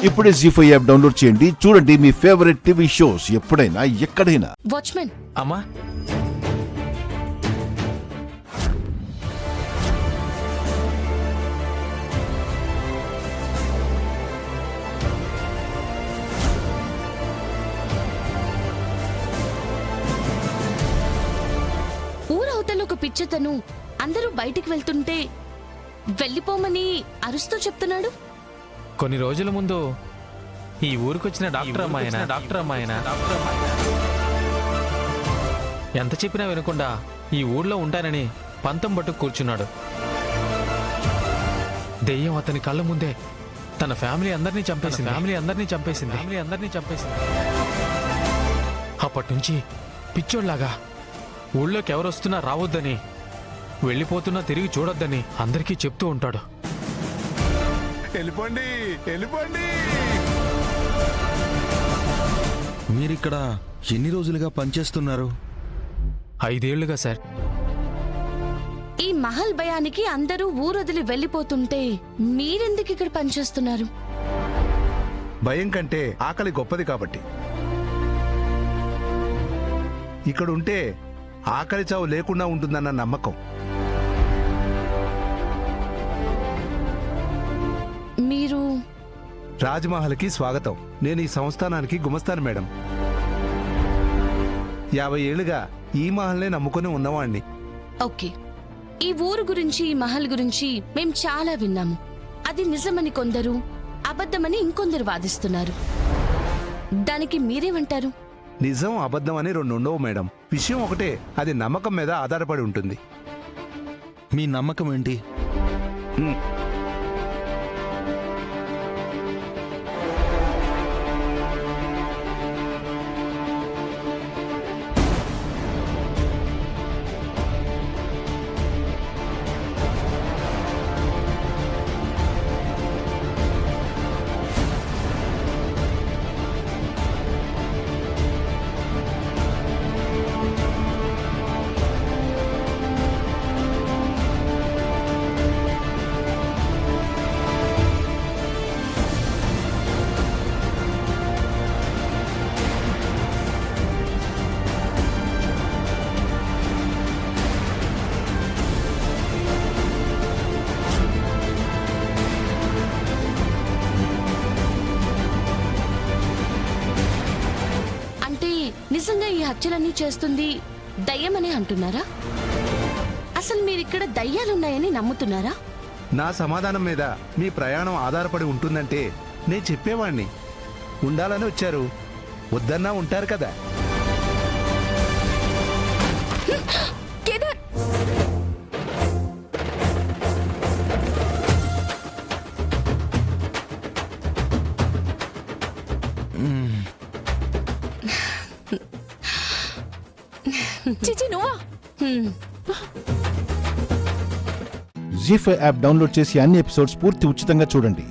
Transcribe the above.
ఇప్పుడే జీ5 app download చేయండి. చూడండి మీ ఫేవరెట్ టీవీ షోస్ ఎప్పుడైనా ఎక్కడైనా. వాచ్మెన్ అమ్మా, ఊరవతల ఒక పిచ్చతను అందరూ బయటికి వెళ్తుంటే వెళ్ళిపోమని అరుస్తూ చెప్తున్నాడు. కొన్ని రోజుల ముందు ఈ ఊరికొచ్చిన డాక్టర్ అమ్మాయన ఎంత చెప్పినా వినకుండా ఈ ఊర్లో ఉంటానని పంతం పట్టు కూర్చున్నాడు. దెయ్యం అతని కళ్ళ ముందే తన ఫ్యామిలీ అందరినీ చంపేసింది. అప్పటి నుంచి పిచ్చోళ్లాగా ఊళ్ళోకి ఎవరొస్తున్నా రావద్దని, వెళ్ళిపోతున్నా తిరిగి చూడొద్దని అందరికీ చెప్తూ ఉంటాడు. వెళ్ళిపోండి. మీరిక్కడ ఎన్ని రోజులుగా పనిచేస్తున్నారు? 5 ఏళ్లుగా సార్. ఈ మహల్ భయానికి అందరూ ఊరొదిలి వెళ్ళిపోతుంటే మీరెందుకు ఇక్కడ పనిచేస్తున్నారు? భయం కంటే ఆకలి గొప్పది కాబట్టి. ఇక్కడ ఉంటే ఆకలి చావు లేకుండా ఉంటుందన్న నమ్మకం. మీరు రాజ్మహల్కి స్వాగతం. నేను ఈ సంస్థానానికి గుమస్తాను మేడం. 50 ఏళ్లుగా ఈ మహల్నే నమ్ముకుని ఉన్నవాణ్ణి. ఓకే, ఈ ఊరు గురించి ఈ మహల్ గురించి మేం చాలా విన్నాము. అది నిజమని కొందరు, అబద్ధమని ఇంకొందరు వాదిస్తున్నారు. దానికి మీరేమంటారు? నిజం అబద్ధం అని 2 ఉండవు మేడం. విషయం ఒకటే, అది నమ్మకం మీద ఆధారపడి ఉంటుంది. మీ నమ్మకం ఏంటి? నిజంగా ఈ హత్యలన్నీ చేస్తుంది దయ్యమని అంటున్నారా? అసలు మీరిక్కడ దయ్యాలున్నాయని నమ్ముతున్నారా? నా సమాధానం మీద మీ ప్రయాణం ఆధారపడి ఉంటుందంటే నేను చెప్పేవాణ్ణి. ఉండాలని వచ్చారు, వద్దన్నా ఉంటారు కదా. కేదార్, చిచి నువ్వా? జీ5 యాప్ డౌన్లోడ్ చేసి అన్ని ఎపిసోడ్స్ పూర్తి ఉచితంగా చూడండి.